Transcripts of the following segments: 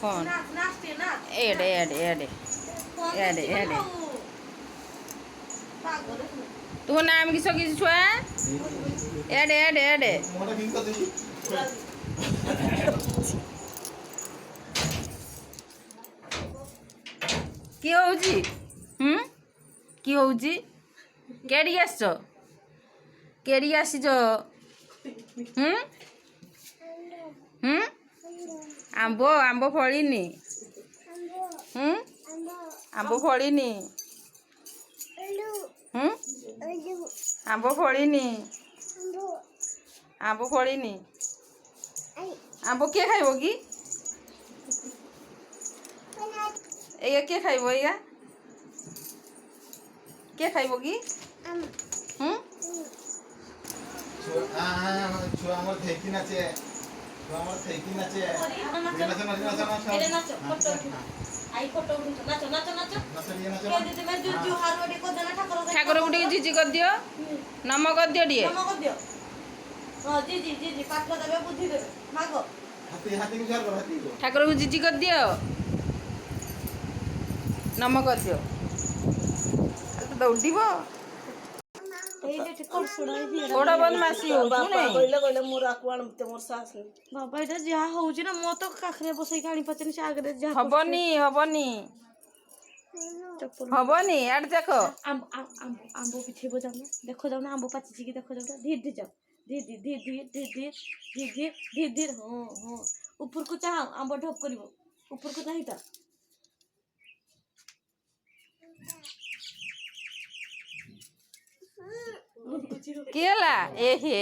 कौन एडे एडे एडे एडे एडे तू नाम किस किस छुआ एडे एडे एडे কি হଉଛି কি হଉଛି কেড়ি আসছ কেড়ি আসিছ আম্ব আম্ব ফଳିনি আম্ব ফଳିনি আম্ব ফଳିনি আম্ব ফଳିনি আম্ব কে খাইব কি এইয়া কে খাইব এইয়া কে খাইব কি ছুয়া আমার থেকি নাচে ছুয়া আমার থেকি নাচে নাচো নাচো নাচো নাচো এটা নাচো ফটো আই ফটো উঠো নাচো নাচো নাচো নাচো নিয়ে নাচো কে দিতে মে জুজু হারওডি কো দেনা ঠাকুর গুটি জিজি কর দিও নম কর দিও ডিয়ে নম কো দিও হ্যাঁ জিজি জিজি পাত্র দেবে বুদ্ধি দেবে মাগো হাতি হাতি গুজার কর হাতি কো ঠাকুর গু জিজি কর দিও নম কর দিও দৌড়িব এই যে ঠিক করে শুনাই দি বড় বদমাসি হଉଛି ବାପା ନାଇଁ କହିଲେ କହିଲେ ମୋର ଆକୁ ଆଣତେ ମୋର ସାହସ ନାହିଁ ବାବା এটা ଯାହା ହଉଛି ନା ମୋ ତ କାଖରେ ବସେଇକି ଆଣି ପାଚନି ସେ ଆଗରେ ଯାହା ହବନି ହବନି ହବନି ଆଡେ ଦେଖ ଆମ୍ବ ବି ଥିବ ଯାଉନା ଦେଖ ଯାଉନା ଆମ୍ବ ପାଚିଛି କି ଦେଖ ଯାଉନା ଧୀରେ ଧୀରେ ଯାଅ ଧୀରେ ଧୀରେ ଧୀରେ ଧୀରେ ଧୀରେ ଧୀରେ ଧୀରେ ଧୀରେ ହଁ ହଁ ଉପରକୁ ଚାହ ଆମ୍ବ ଢପ କରିବ ଉପରକୁ ଚାହିଁଟା কি ହେଲା এ হে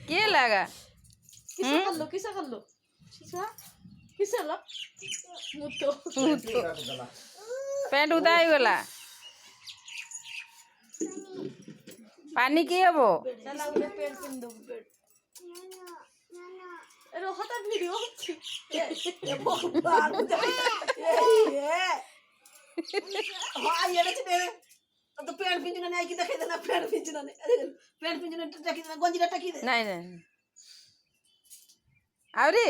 কি লাগা কিসা করলো কিসা করলো কিসা কিসা লো মুতো প্যান্ট উদা হইগলা পানি কি হব চালা উড়ে পেট কিন দো পেট এর হঠাৎ ভিডিও হচ্ছে ହଁ ଇଆଡ଼େ ଅଛି ତ ପ୍ୟାଣ୍ଟ ପିନ୍ଧିନା ନାଇଁ କି ଦେଖେଇ ଦେନା ପ୍ୟାଣ୍ଟ ପିନ୍ଧିନା ପ୍ୟାଣ୍ଟ ପିନ୍ଧିନା ଟାକି ଦେନା ଗଞ୍ଜିଟା ଟାକି ଦେ ନାଇଁ ନାଇଁ ଆହୁରି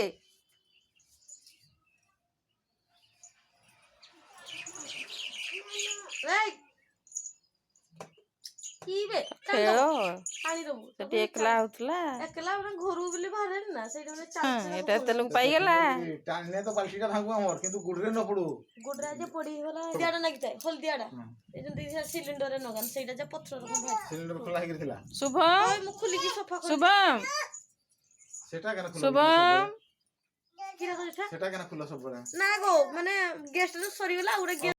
এই কি বে ଖେଳ ପାଣି ଦବୁ ସେଠି ଏକଲା ହଉଥିଲା একলা মানে ঘরু বলে বাহারে না সেইটা মানে এটা এତେ লোক ପାଇଗଲା টানলে তো বালতিটা ভাঙবো আমার কিন্তু গুড়রে ন পড়ু গোডরা যে পড়ি গলা দিয়াড়া লাগি যায় হলদিয়াড়া এই যে দিশা সিলিন্ডারে নগান সেইটা যে পত্র রকম ভাই সিলিন্ডার খোলা হয়ে গেছিল শুভম ওই মুখ খুলি কি সফা করে শুভম সেটা কেন খোলা শুভম কি রাখো এটা সেটা কেন খোলা সব না গো মানে গ্যাসটা তো সরিগলা ওরে